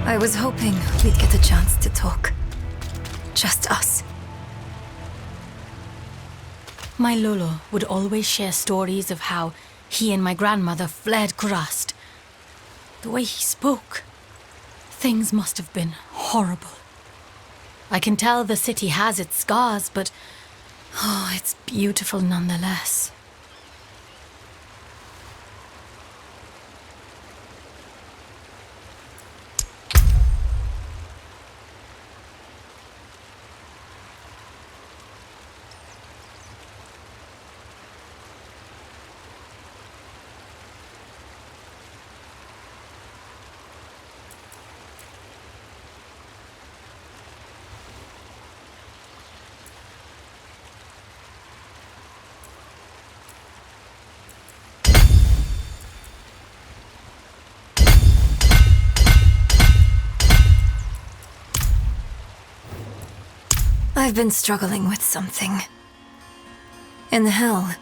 I was hoping we'd get a chance to talk. Just us. My Lolo would always share stories of how he and my grandmother fled Crusade. The way he spoke, things must have been horrible. I can tell the city has its scars, but it's beautiful nonetheless. I've been struggling with something. In hell,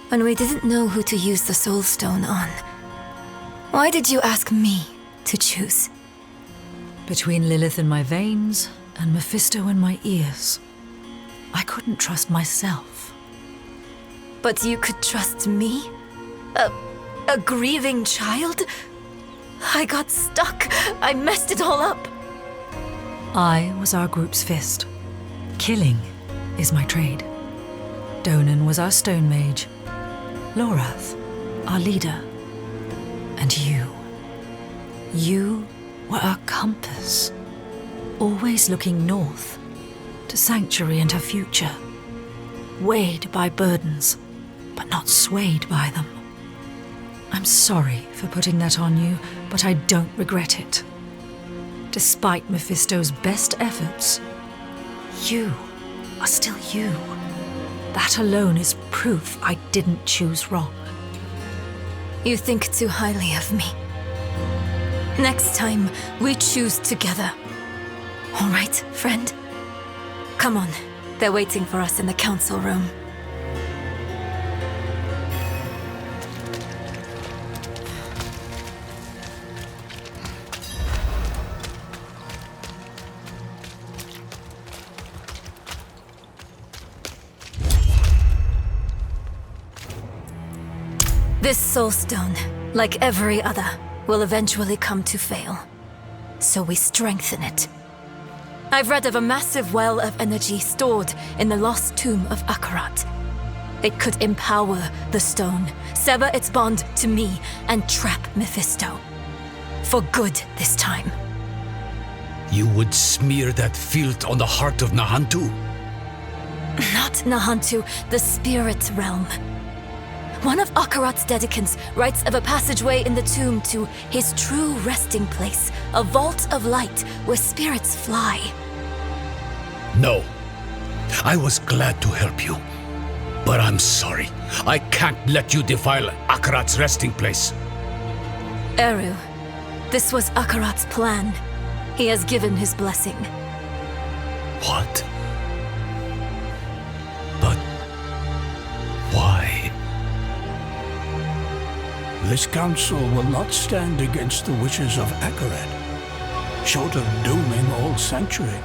when we didn't know who to use the Soul Stone on, why did you ask me to choose? Between Lilith in my veins and Mephisto in my ears, I couldn't trust myself. But you could trust me? A grieving child? I got stuck. I messed it all up. I was our group's fist. Killing is my trade. Donan was our stone mage. Lorath, our leader. And you were our compass. Always looking north, to Sanctuary and her future. Weighed by burdens, but not swayed by them. I'm sorry for putting that on you, but I don't regret it. Despite Mephisto's best efforts, you are still you. That alone is proof I didn't choose wrong. You think too highly of me. Next time, we choose together. All right, friend? Come on. They're waiting for us in the council room. This Soul Stone, like every other, will eventually come to fail. So we strengthen it. I've read of a massive well of energy stored in the lost tomb of Akarat. It could empower the stone, sever its bond to me, and trap Mephisto. For good this time. You would smear that filth on the heart of Nahantu? Not Nahantu, the spirit realm. One of Akarat's dedicants writes of a passageway in the tomb to his true resting place, a vault of light where spirits fly. No. I was glad to help you. But I'm sorry. I can't let you defile Akarat's resting place. Eru, this was Akarat's plan. He has given his blessing. What? But why? This council will not stand against the wishes of Akarat. Short of dooming all Sanctuary,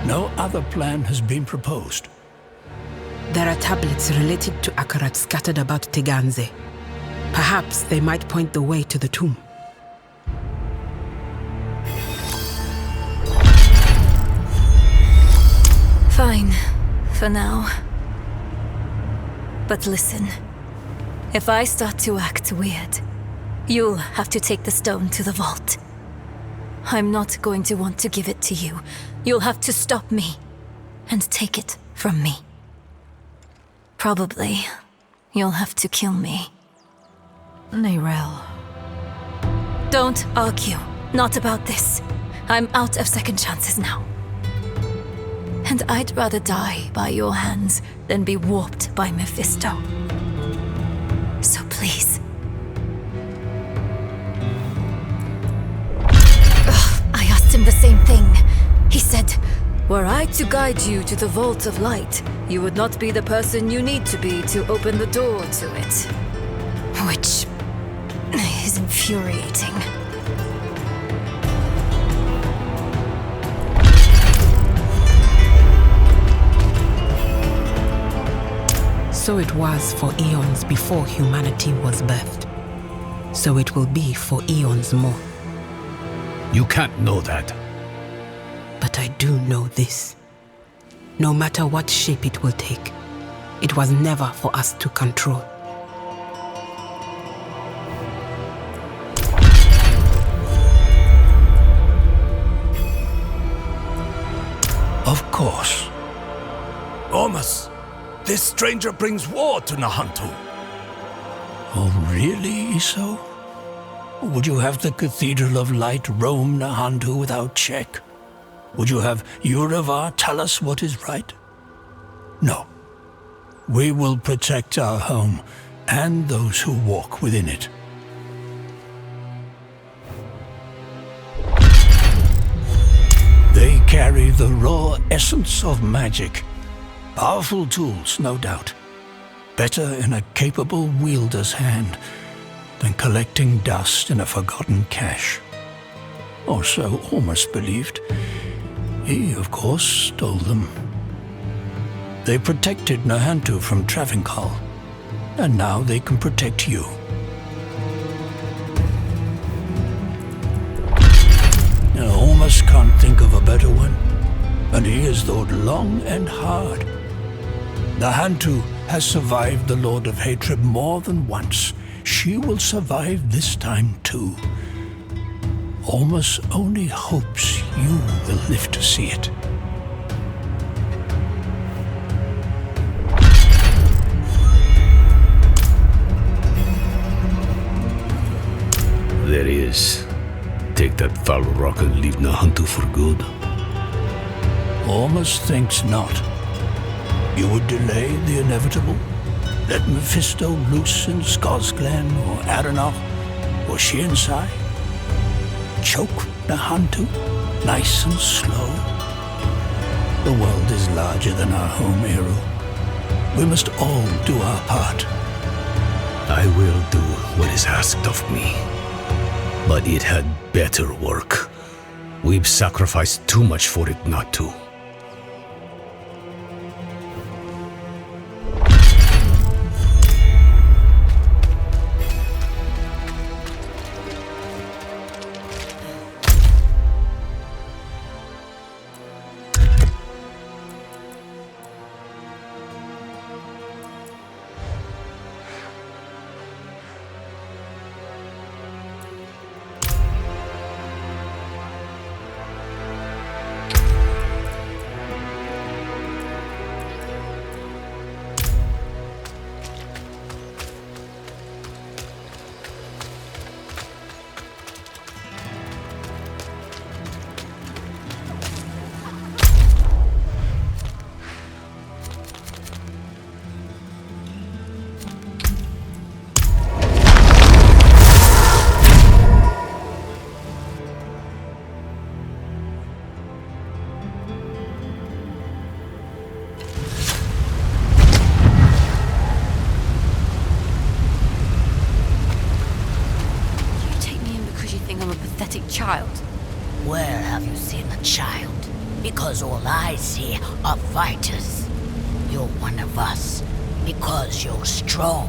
no other plan has been proposed. There are tablets related to Akarat scattered about Teganze. Perhaps they might point the way to the tomb. Fine, for now. But listen. If I start to act weird, you'll have to take the stone to the vault. I'm not going to want to give it to you. You'll have to stop me and take it from me. Probably, you'll have to kill me. Neyrelle. Don't argue. Not about this. I'm out of second chances now. And I'd rather die by your hands than be warped by Mephisto. So please. I asked him the same thing. He said, were I to guide you to the Vault of Light, you would not be the person you need to be to open the door to it. Which is infuriating. So it was for eons before humanity was birthed. So it will be for eons more. You can't know that. But I do know this. No matter what shape it will take, it was never for us to control. Of course. Ormus, this stranger brings war to Nahantu. Oh, really, Iso? Would you have the Cathedral of Light roam Nahantu without check? Would you have Urivar tell us what is right? No. We will protect our home and those who walk within it. They carry the raw essence of magic. Powerful tools, no doubt. Better in a capable wielder's hand than collecting dust in a forgotten cache. Or so Ormus believed. He, of course, stole them. They protected Nahantu from Travincal, and now they can protect you. Now, Ormus can't think of a better one, and he has thought long and hard. Nahantu has survived the Lord of Hatred more than once. She will survive this time too. Ormus only hopes you will live to see it. There he is. Take that foul rock and leave Nahantu for good. Ormus thinks not. You would delay the inevitable? Let Mephisto loose in Skosglen or Aranach or Shiensai? Choke Nahantu, nice and slow? The world is larger than our home, Eru. We must all do our part. I will do what is asked of me. But it had better work. We've sacrificed too much for it not to. Child. Where have you seen a child? Because all I see are fighters. You're one of us. Because you're strong.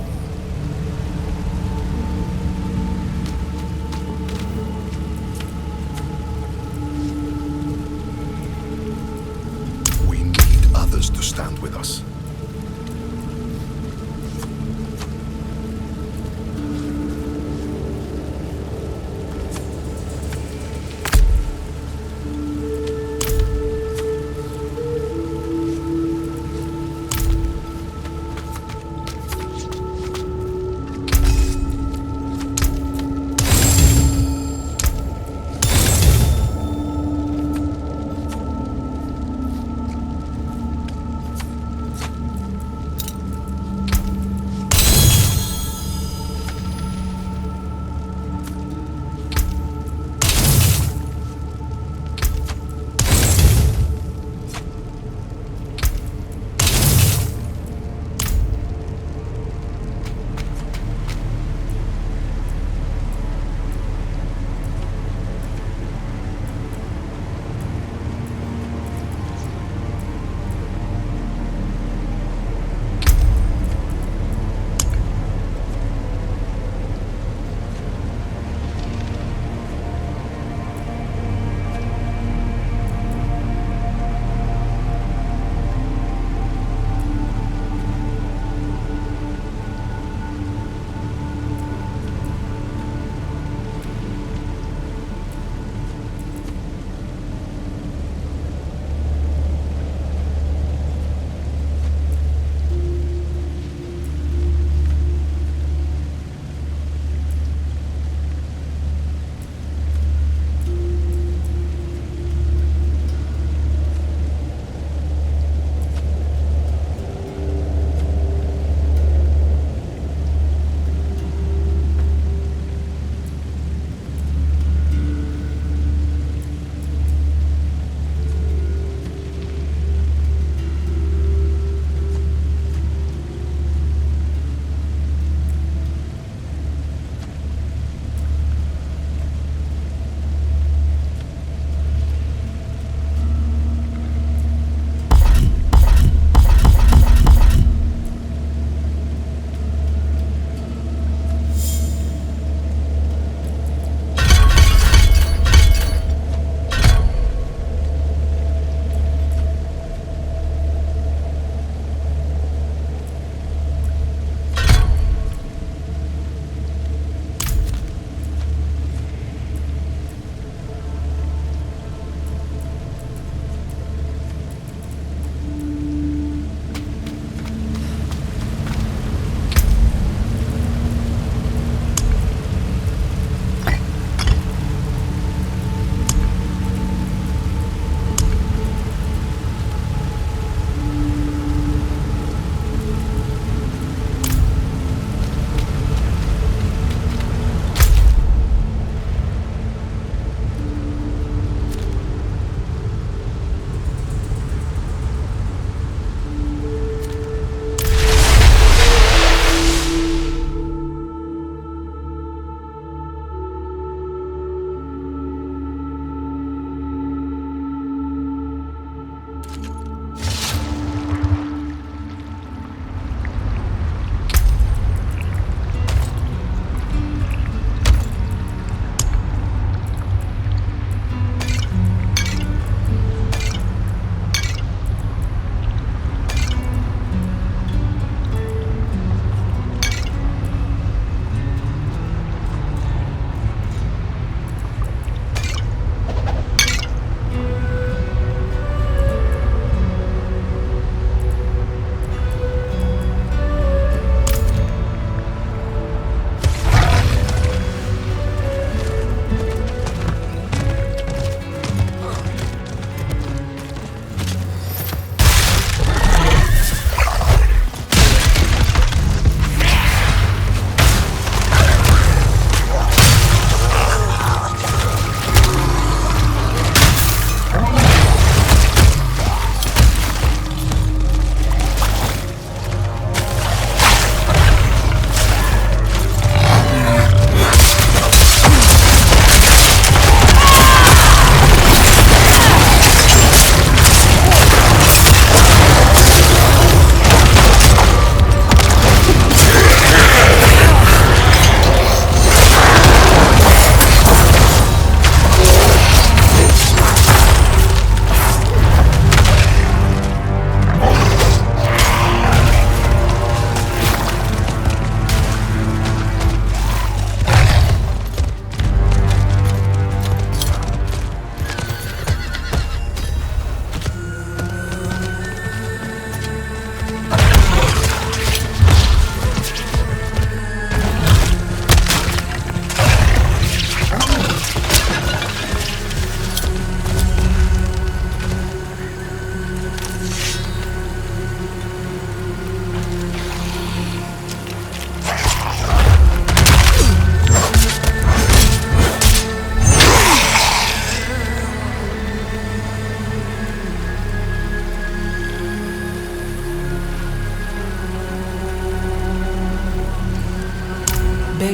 We need others to stand with us.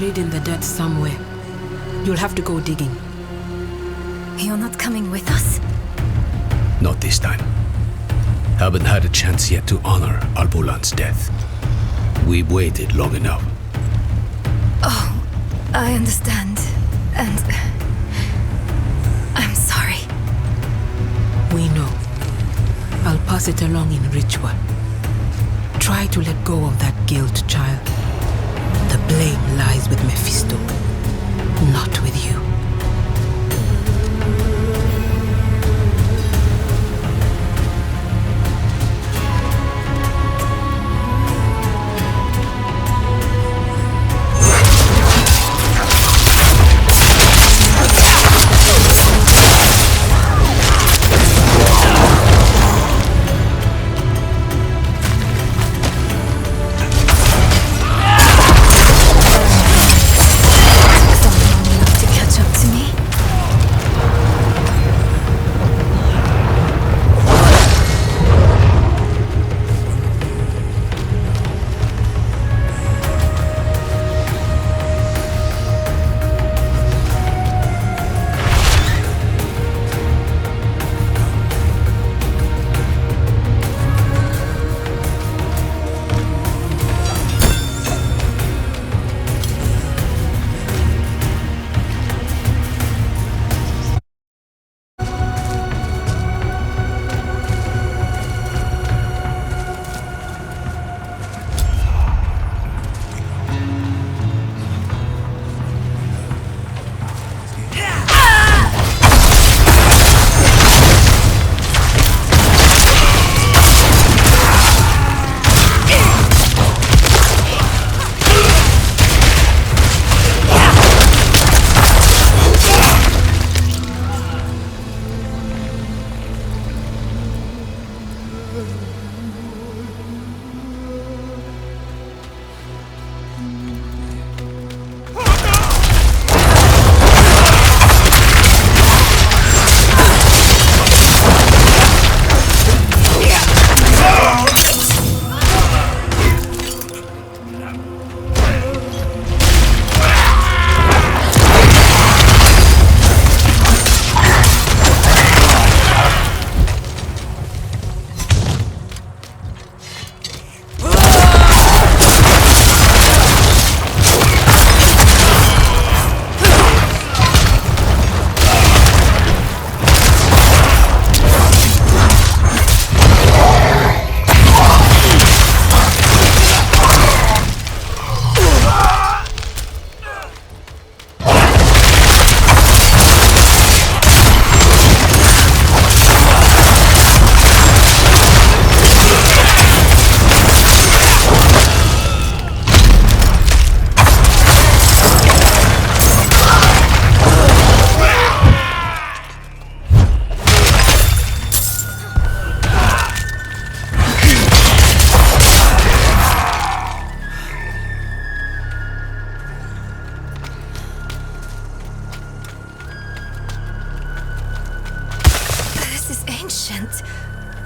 buried in the dirt somewhere. You'll have to go digging. You're not coming with us? Not this time. Haven't had a chance yet to honor Ah Bulan's death. We've waited long enough. Oh, I understand. And I'm sorry. We know. I'll pass it along in ritual. Try to let go of that guilt, child. The blame lies with Mephisto, not with you.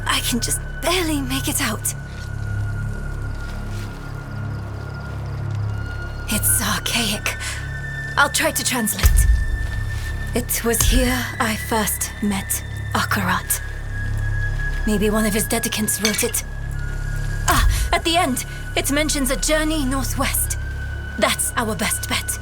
I can just barely make it out. It's archaic. I'll try to translate. It was here I first met Akarat. Maybe one of his dedicants wrote it. Ah, at the end, it mentions a journey northwest. That's our best bet.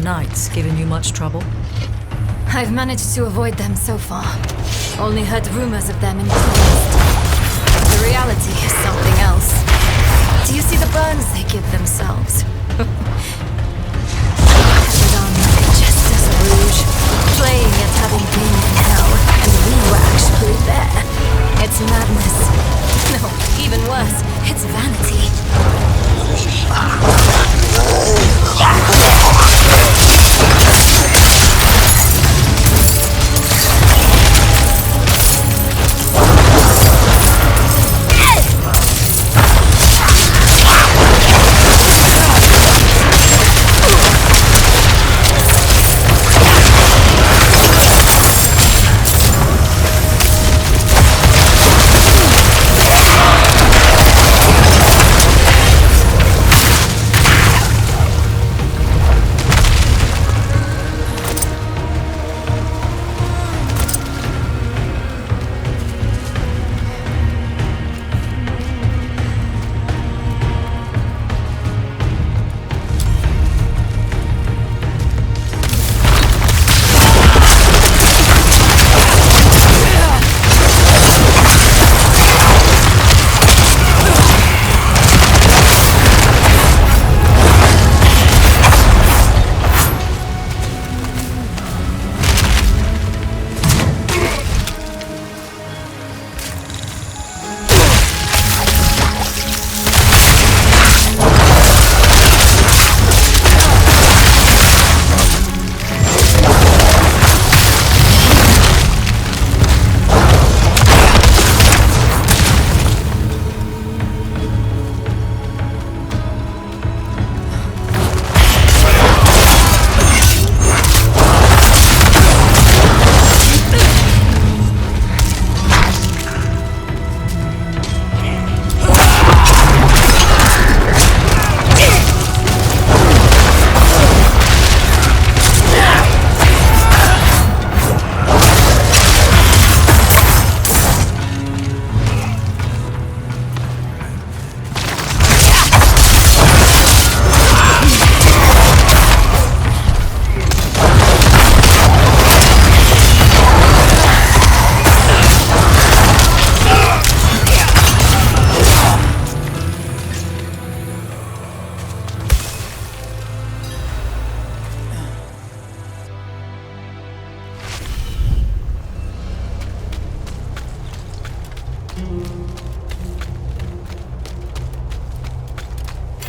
knights given you much trouble? I've managed to avoid them so far. Only heard rumors of them in Crusade. The reality is something else. Do you see the burns they give themselves? Abaddon, just as Rouge, playing at having been in hell, and we were actually there. It's madness. No, even worse, it's vanity.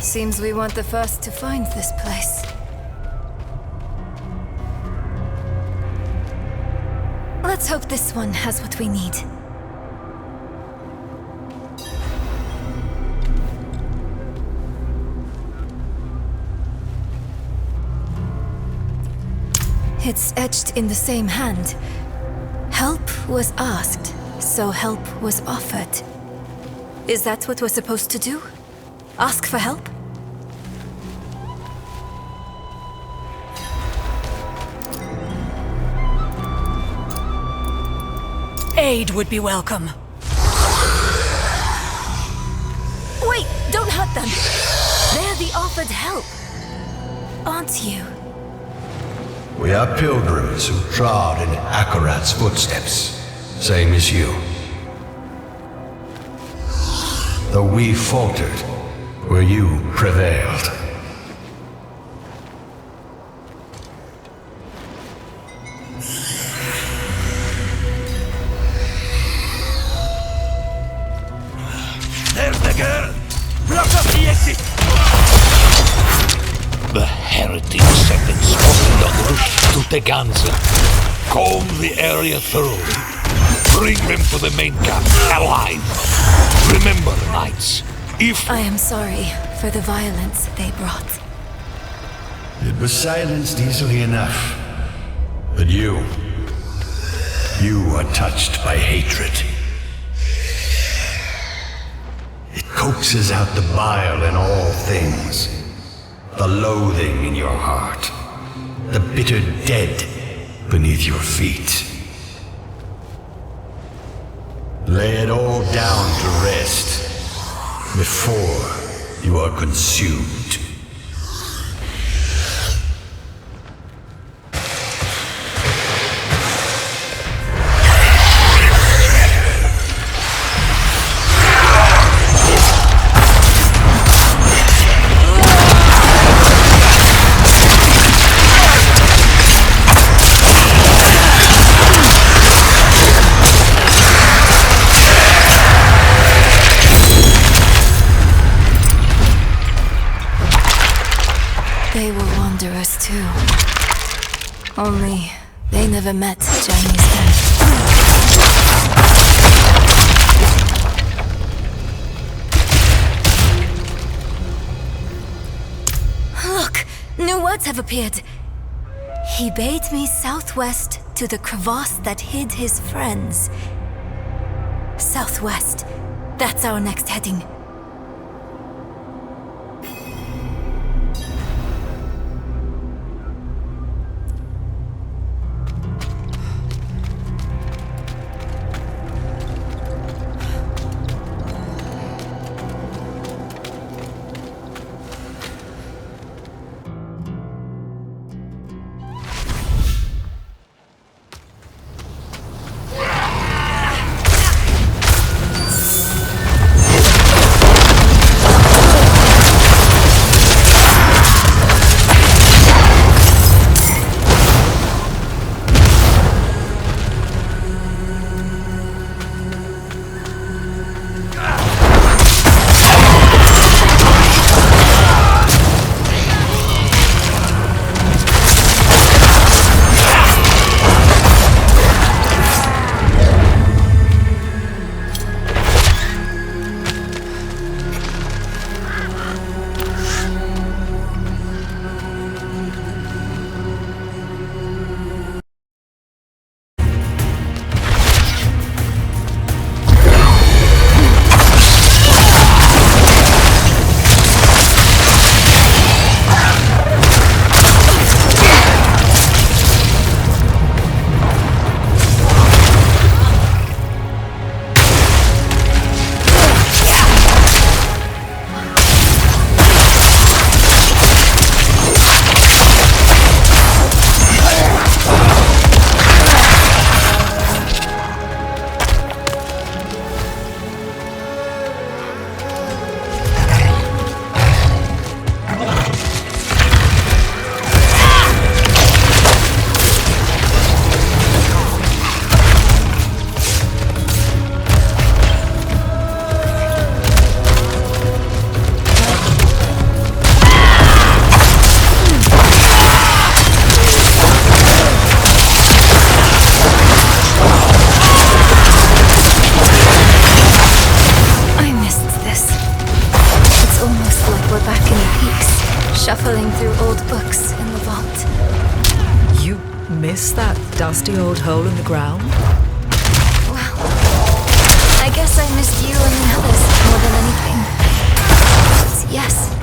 Seems we weren't the first to find this place. Let's hope this one has what we need. It's etched in the same hand. Help was asked, so help was offered. Is that what we're supposed to do? Ask for help? Aid would be welcome. Wait, don't hurt them. They're the offered help, aren't you? We are pilgrims who trod in Akarat's footsteps, same as you. Though we faltered, where you prevailed. There's the girl! Block up the exit! The heretic sentence of Rush to Teganza. Comb the area thoroughly. Bring them to the main camp, alive. Remember, knights, if... I am sorry for the violence they brought. It was silenced easily enough. But you are touched by hatred. It coaxes out the bile in all things. The loathing in your heart. The bitter dead beneath your feet. Lay it all down to rest before you are consumed. Only they never met Chinese men. Look! New words have appeared. He bade me southwest to the crevasse that hid his friends. Southwest. That's our next heading. Shuffling through old books in the vault. You miss that dusty old hole in the ground? Well, I guess I missed you and the others more than anything. But yes,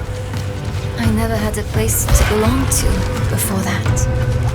I never had a place to belong to before that.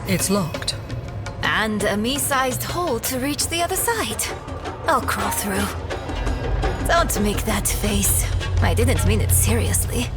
It's locked. And a me-sized hole to reach the other side. I'll crawl through. Don't make that face. I didn't mean it seriously.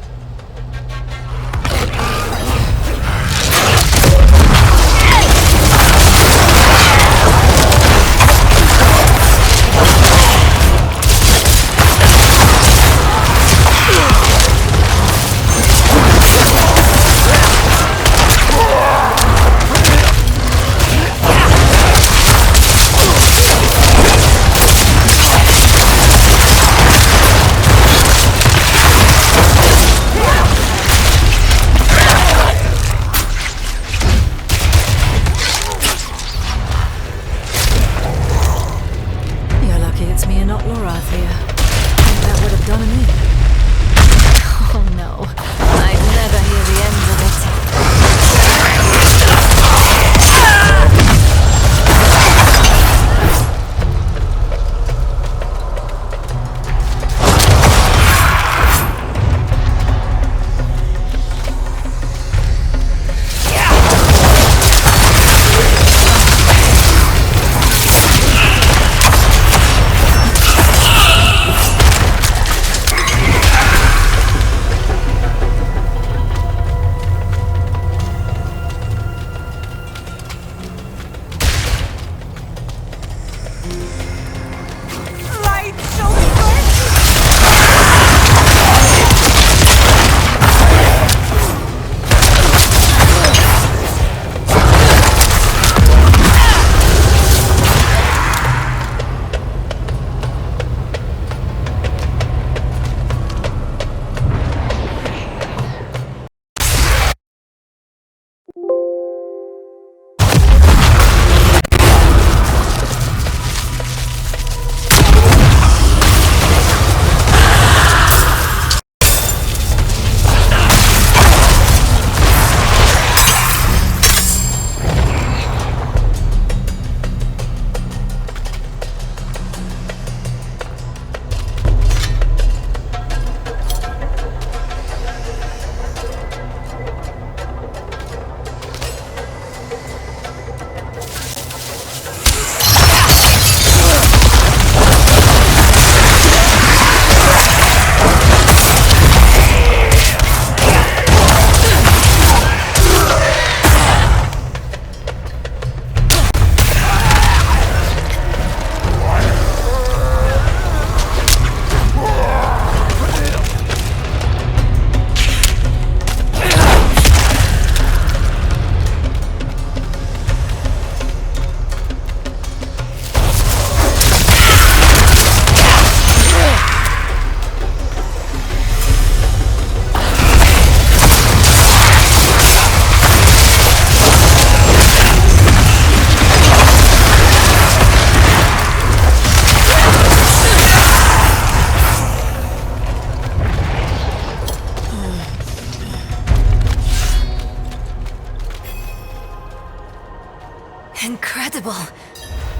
Incredible!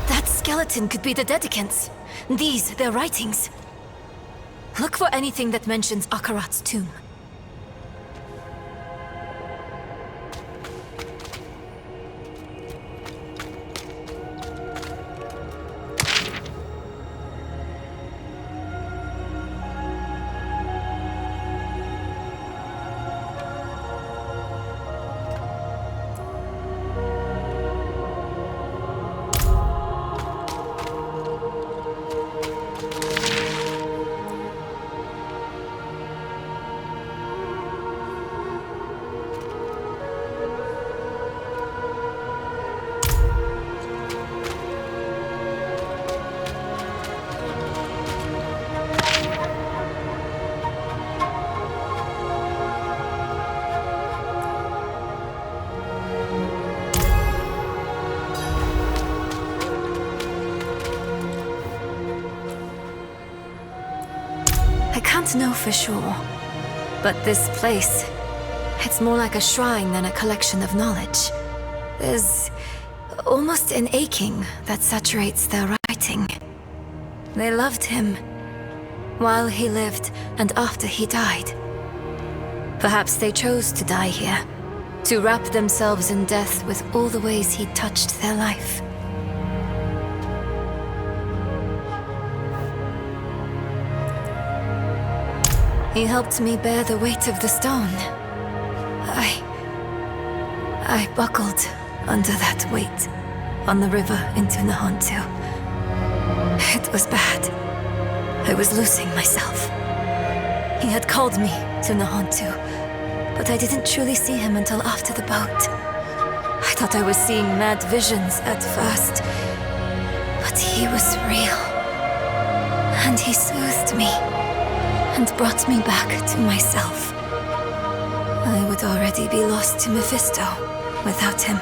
That skeleton could be the Dedicants. These, their writings. Look for anything that mentions Akarat's tomb. Know for sure, but this place, it's more like a shrine than a collection of knowledge. There's almost an aching that saturates their writing. They loved him while he lived and after he died. Perhaps they chose to die here to wrap themselves in death with all the ways he touched their life. He helped me bear the weight of the stone. I buckled under that weight on the river into Nahontu. It was bad. I was losing myself. He had called me to Nahontu, but I didn't truly see him until after the boat. I thought I was seeing mad visions at first, but he was real. And he soothed me and brought me back to myself. I would already be lost to Mephisto without him.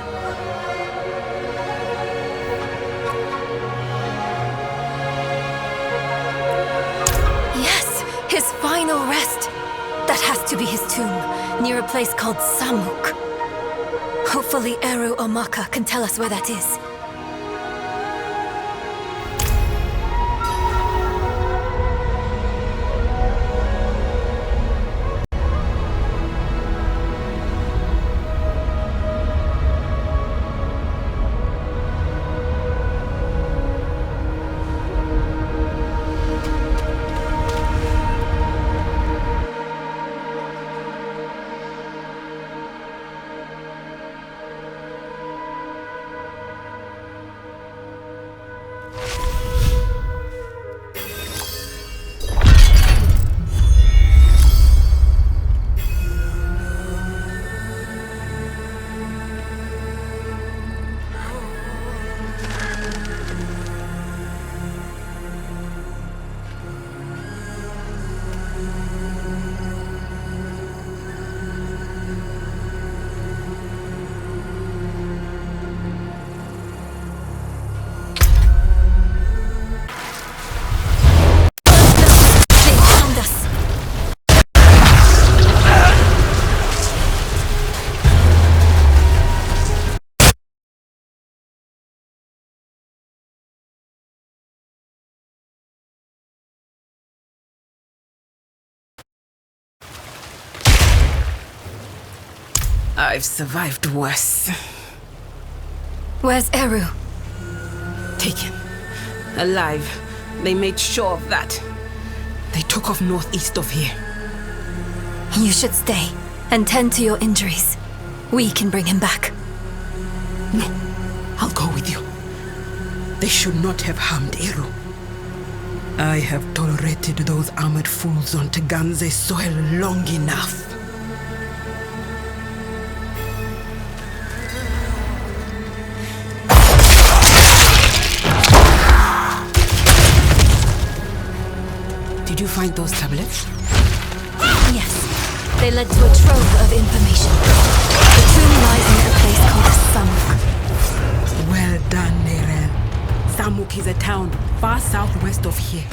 Yes, his final rest. That has to be his tomb, near a place called Samuk. Hopefully Eru or Maka can tell us where that is. I've survived worse. Where's Eru? Taken. Alive. They made sure of that. They took off northeast of here. You should stay and tend to your injuries. We can bring him back. No, I'll go with you. They should not have harmed Eru. I have tolerated those armored fools on Teganze soil long enough. Did you find those tablets? Yes. They led to a trove of information. The tomb lies in a place called Samuk. Well done, Nerel. Samuk is a town far southwest of here.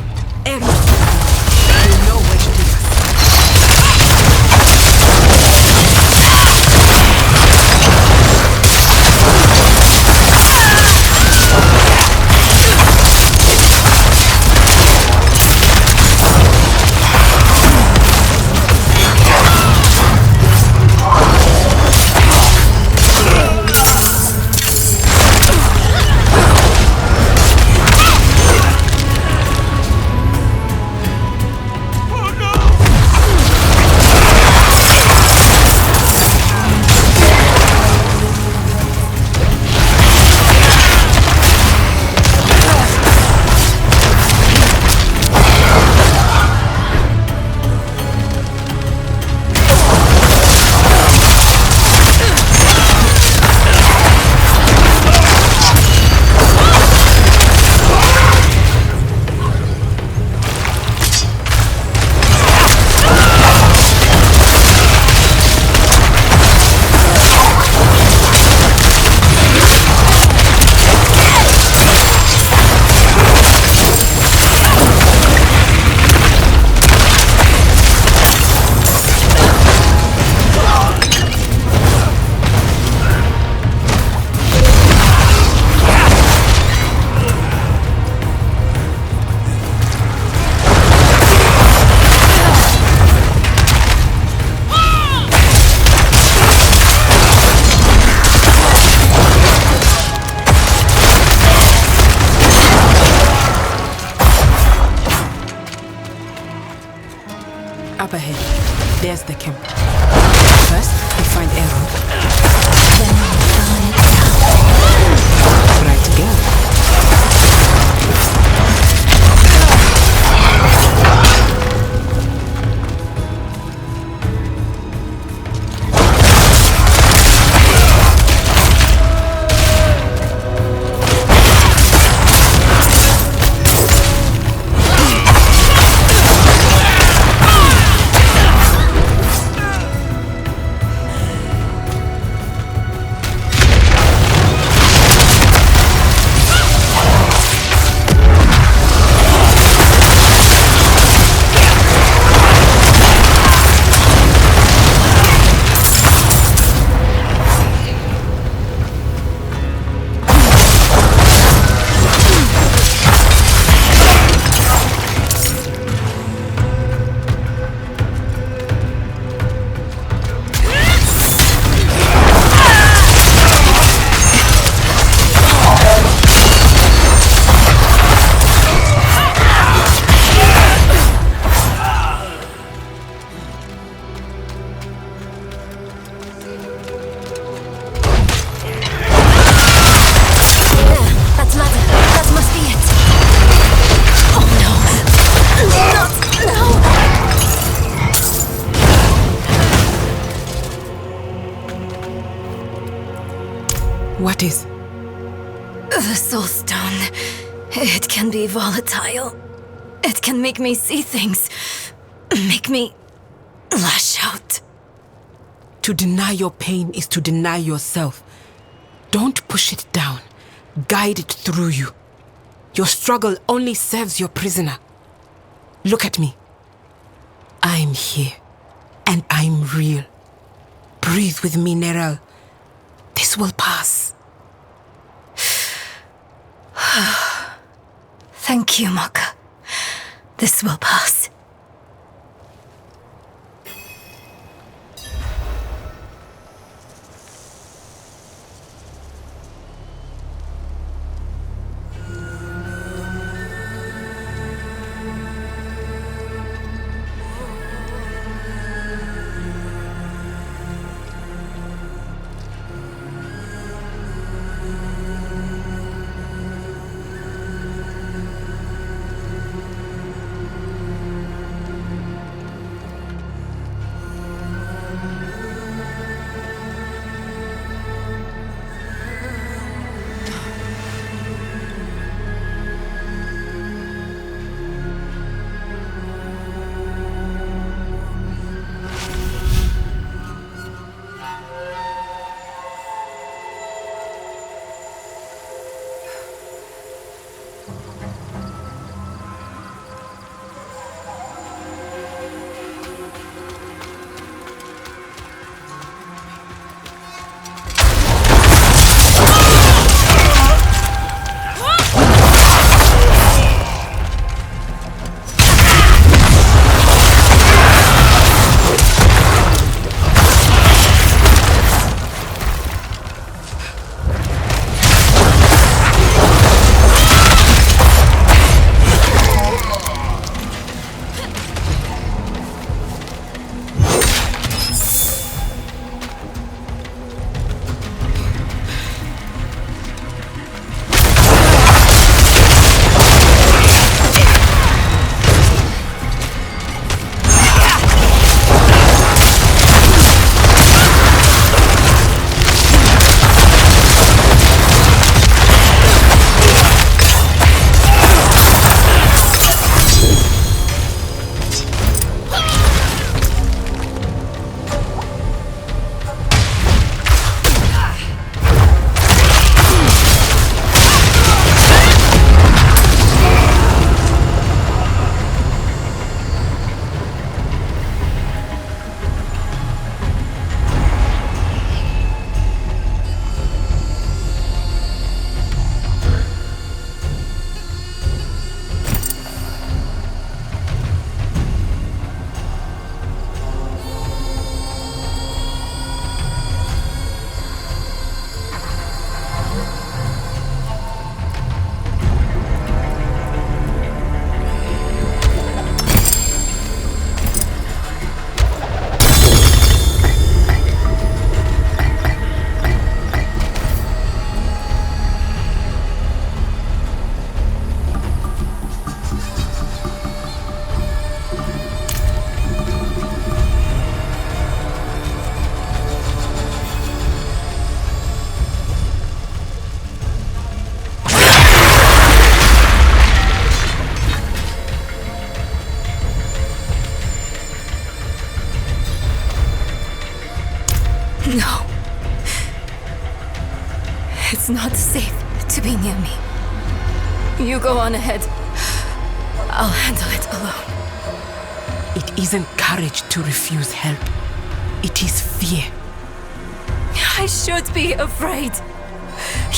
Eru, you know where to take us. cleanse the camp. First, we find Aaron. Then we burn it down. Right girl. What is? The Soul Stone. It can be volatile. It can make me see things. Make me lash out. To deny your pain is to deny yourself. Don't push it down. Guide it through you. Your struggle only serves your prisoner. Look at me. I'm here. And I'm real. Breathe with me, Nerel. This will pass. Thank you, Maka. This will pass. It's not safe to be near me. You go on ahead. I'll handle it alone. It isn't courage to refuse help. It is fear. I should be afraid.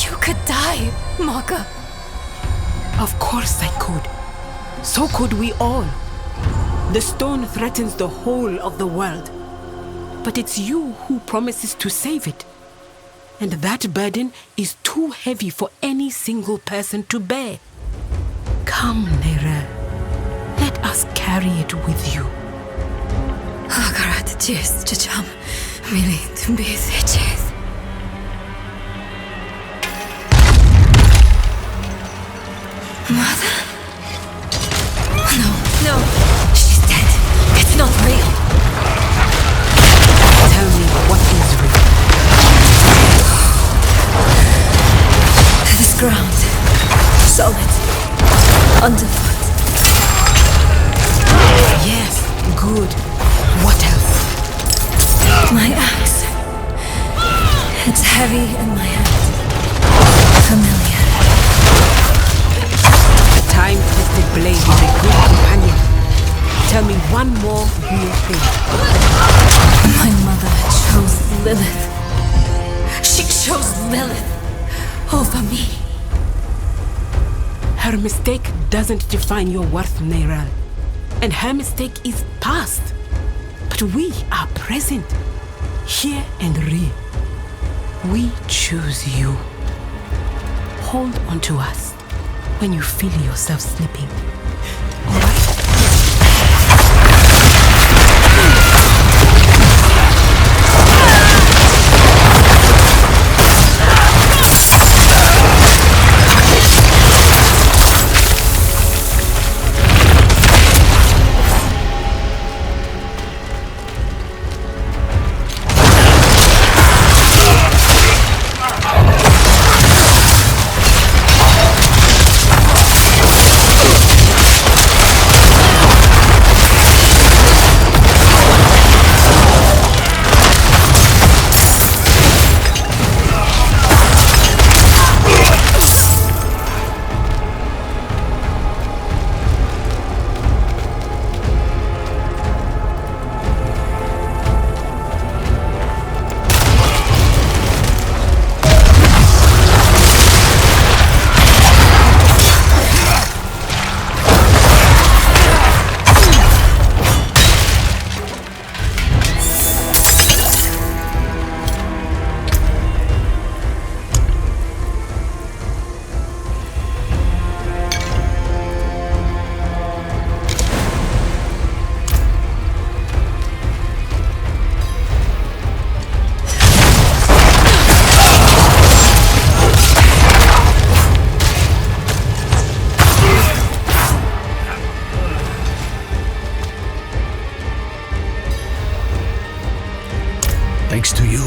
You could die, Maka. Of course I could. So could we all. The stone threatens the whole of the world. But it's you who promises to save it. And that burden is too heavy for any single person to bear. Come, Neyrelle. Let us carry it with you. Akarat cheers, Chacham. Mili tumbis cheers. Mother? No, she's dead. It's not real. Tell me what is real. This ground. Solid. Underfoot. Yes, good. What else? My axe. It's heavy in my hand. Familiar. A time-tested blade is a good companion. Tell me one more real thing. My mother chose Lilith. She chose Lilith over me. Her mistake doesn't define your worth, Neyrelle. And her mistake is past. But we are present, here and real. We choose you. Hold on to us when you feel yourself slipping. All right? Thanks to you.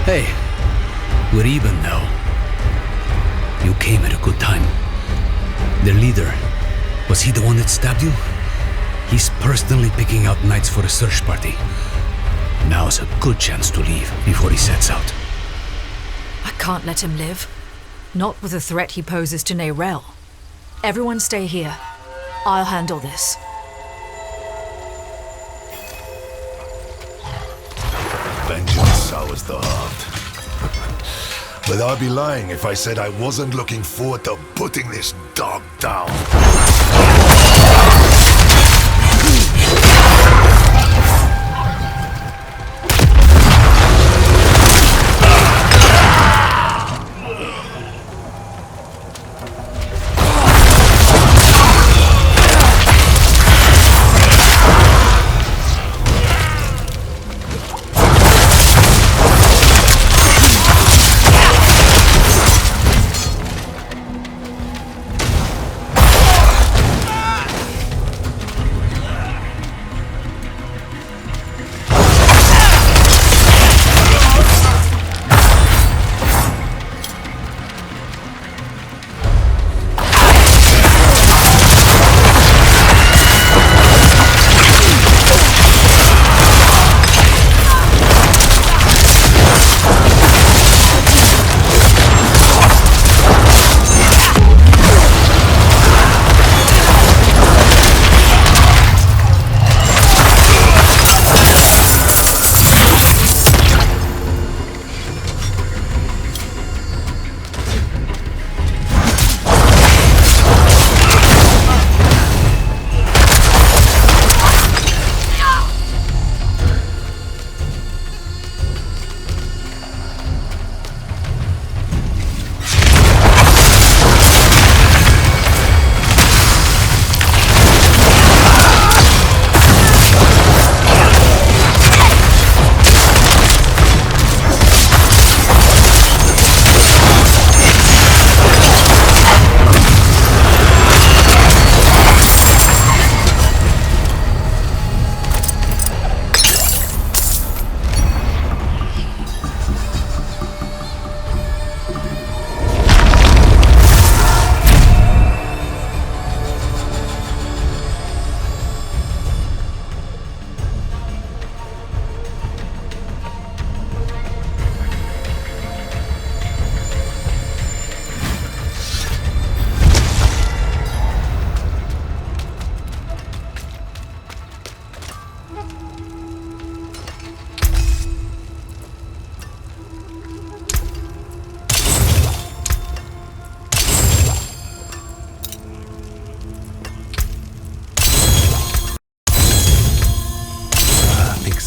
Hey, we're even now. You came at a good time. Their leader, was he the one that stabbed you? He's personally picking out knights for a search party. Now's a good chance to leave before he sets out. I can't let him live. Not with the threat he poses to Neyrelle. Everyone stay here. I'll handle this. Vengeance sours the heart. But I'd be lying if I said I wasn't looking forward to putting this dog down.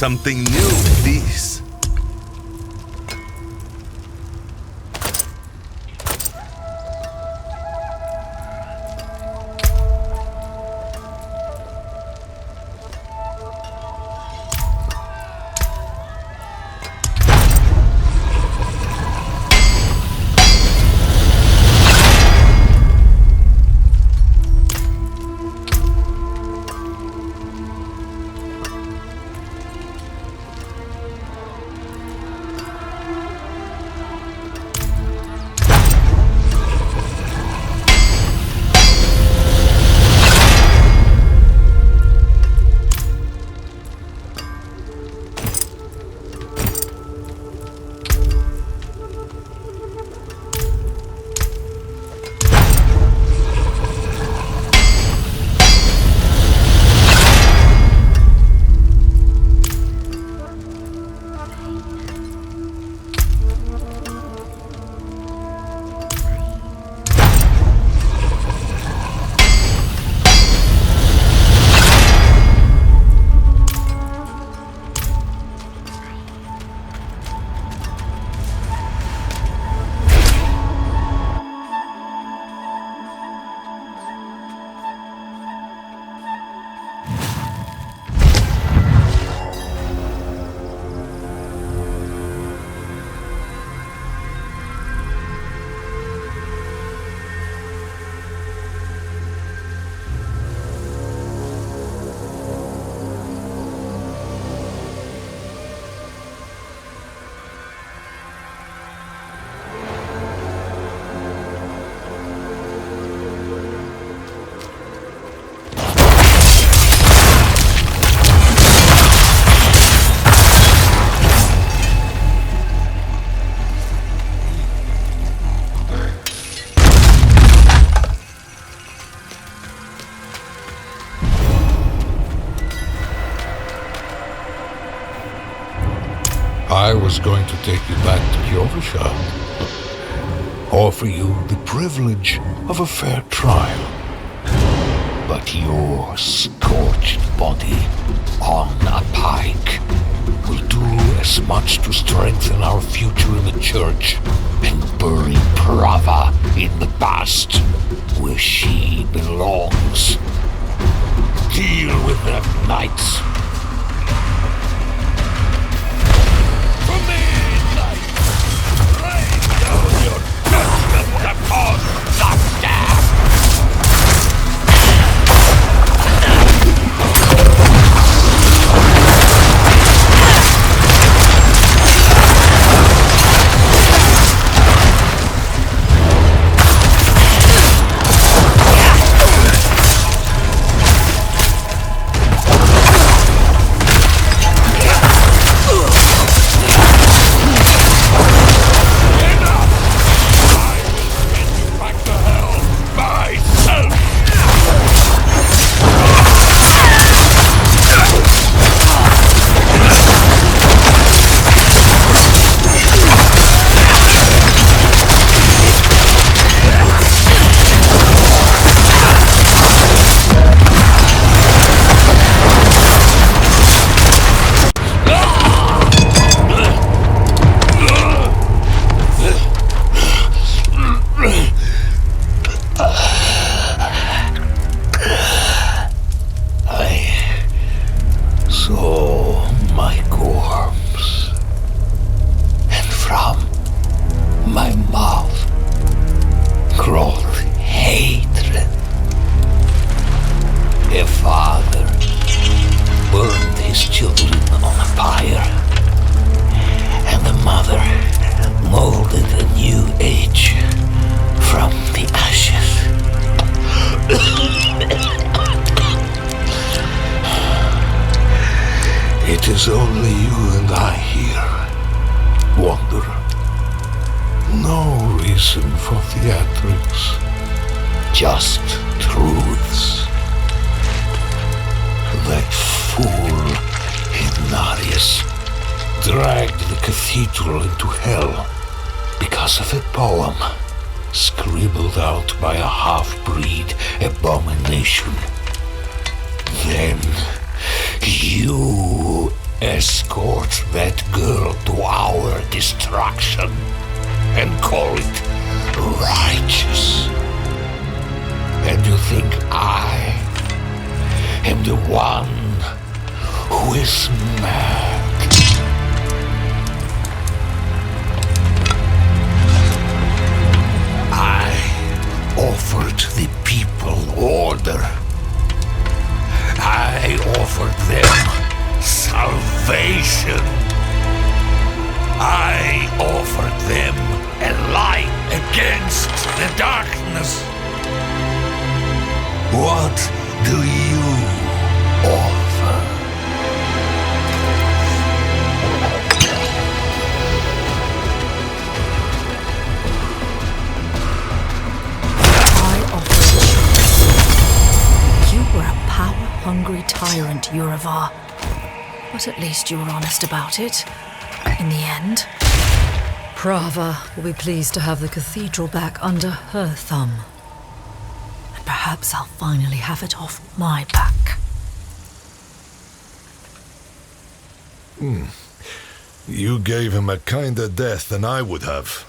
something new, please. I was going to take you back to Urivar. Offer you the privilege of a fair trial. But your scorched body on a pike will do as much to strengthen our future in the church and bury Prava in the past, where she belongs. Deal with them, knights. It is only you and I here, Wanderer. No reason for theatrics, just truths. That fool Ignatius dragged the cathedral into hell because of a poem scribbled out by a half-breed abomination. Then you escort that girl to our destruction and call it righteous. And you think I am the one who is mad? I offered the people order. I offered them salvation. I offered them a light against the darkness. What do you offer? I offer choice. You were a power-hungry tyrant, Urivar. But at least you were honest about it. In the end, Prava will be pleased to have the cathedral back under her thumb. And perhaps I'll finally have it off my back. You gave him a kinder death than I would have.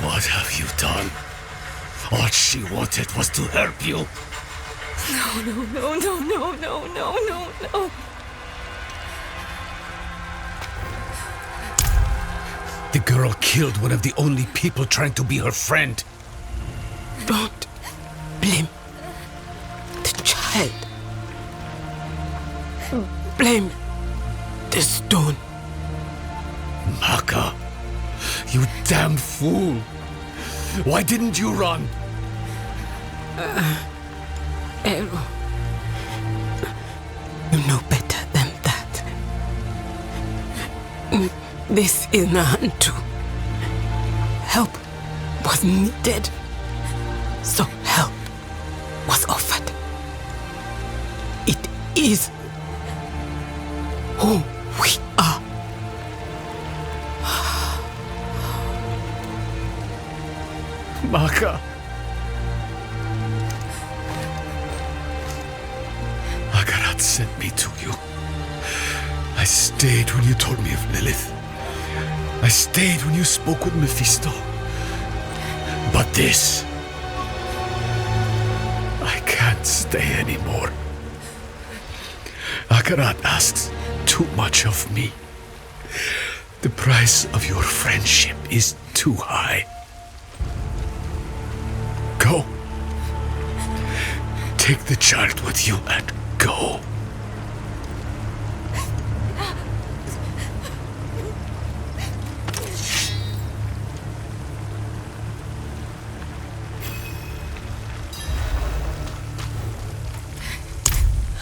What have you done? All she wanted was to help you. No. The girl killed one of the only people trying to be her friend. Don't blame the child. Blame the stone. Maka, you damn fool. Why didn't you run? Ero, you know better than that. This is Nahantu. Help was needed, so help was offered. It is who we are. Maka. Agarat sent me to you. I stayed when you told me of Lilith. I stayed when you spoke with Mephisto. But this... I can't stay anymore. Agarat asks too much of me. The price of your friendship is too high. Go. Take the child with you and go.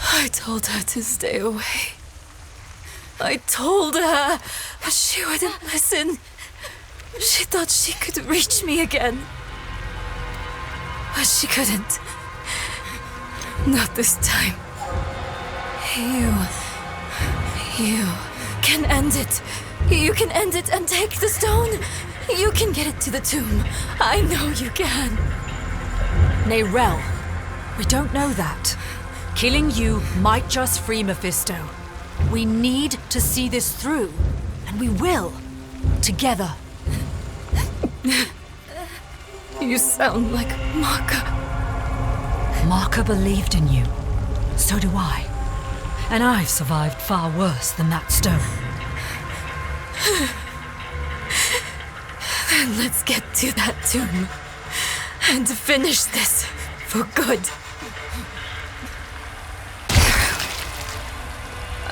I told her to stay away. I told her, but she wouldn't listen. She thought she could reach me again. But she couldn't. Not this time. You can end it. You can end it and take the stone. You can get it to the tomb. I know you can. Nerel, we don't know that. Killing you might just free Mephisto. We need to see this through, and we will. Together. You sound like Maka. Maka believed in you. So do I. And I've survived far worse than that stone. Then let's get to that tomb and finish this for good.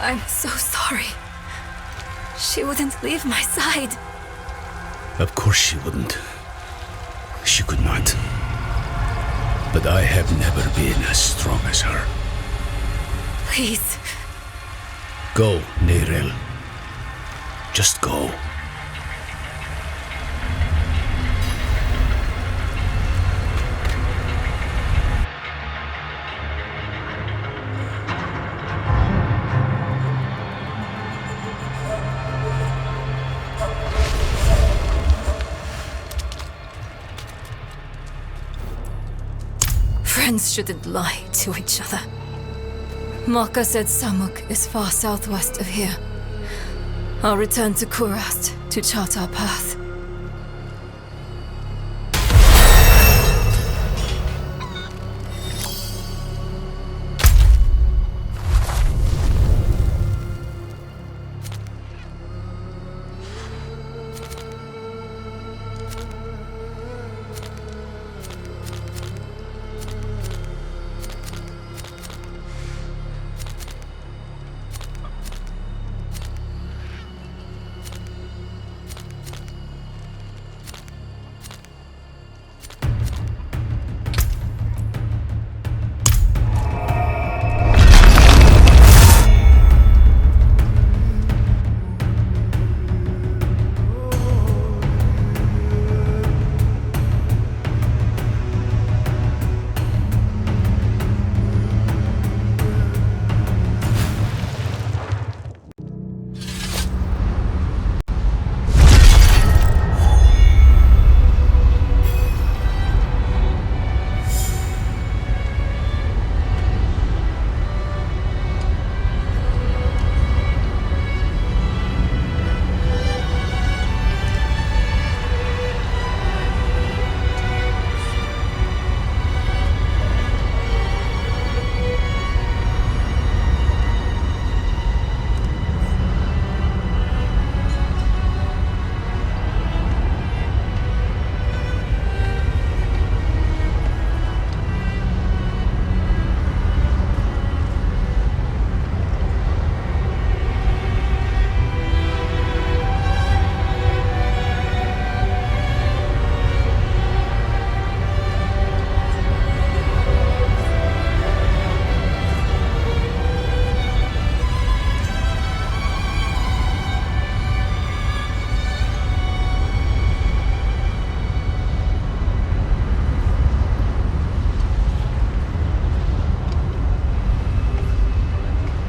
I'm so sorry. She wouldn't leave my side. Of course she wouldn't. She could not. But I have never been as strong as her. Please. Go, Neyril. Just go. Friends shouldn't lie to each other. Maka said Samuk is far southwest of here. I'll return to Kurast to chart our path.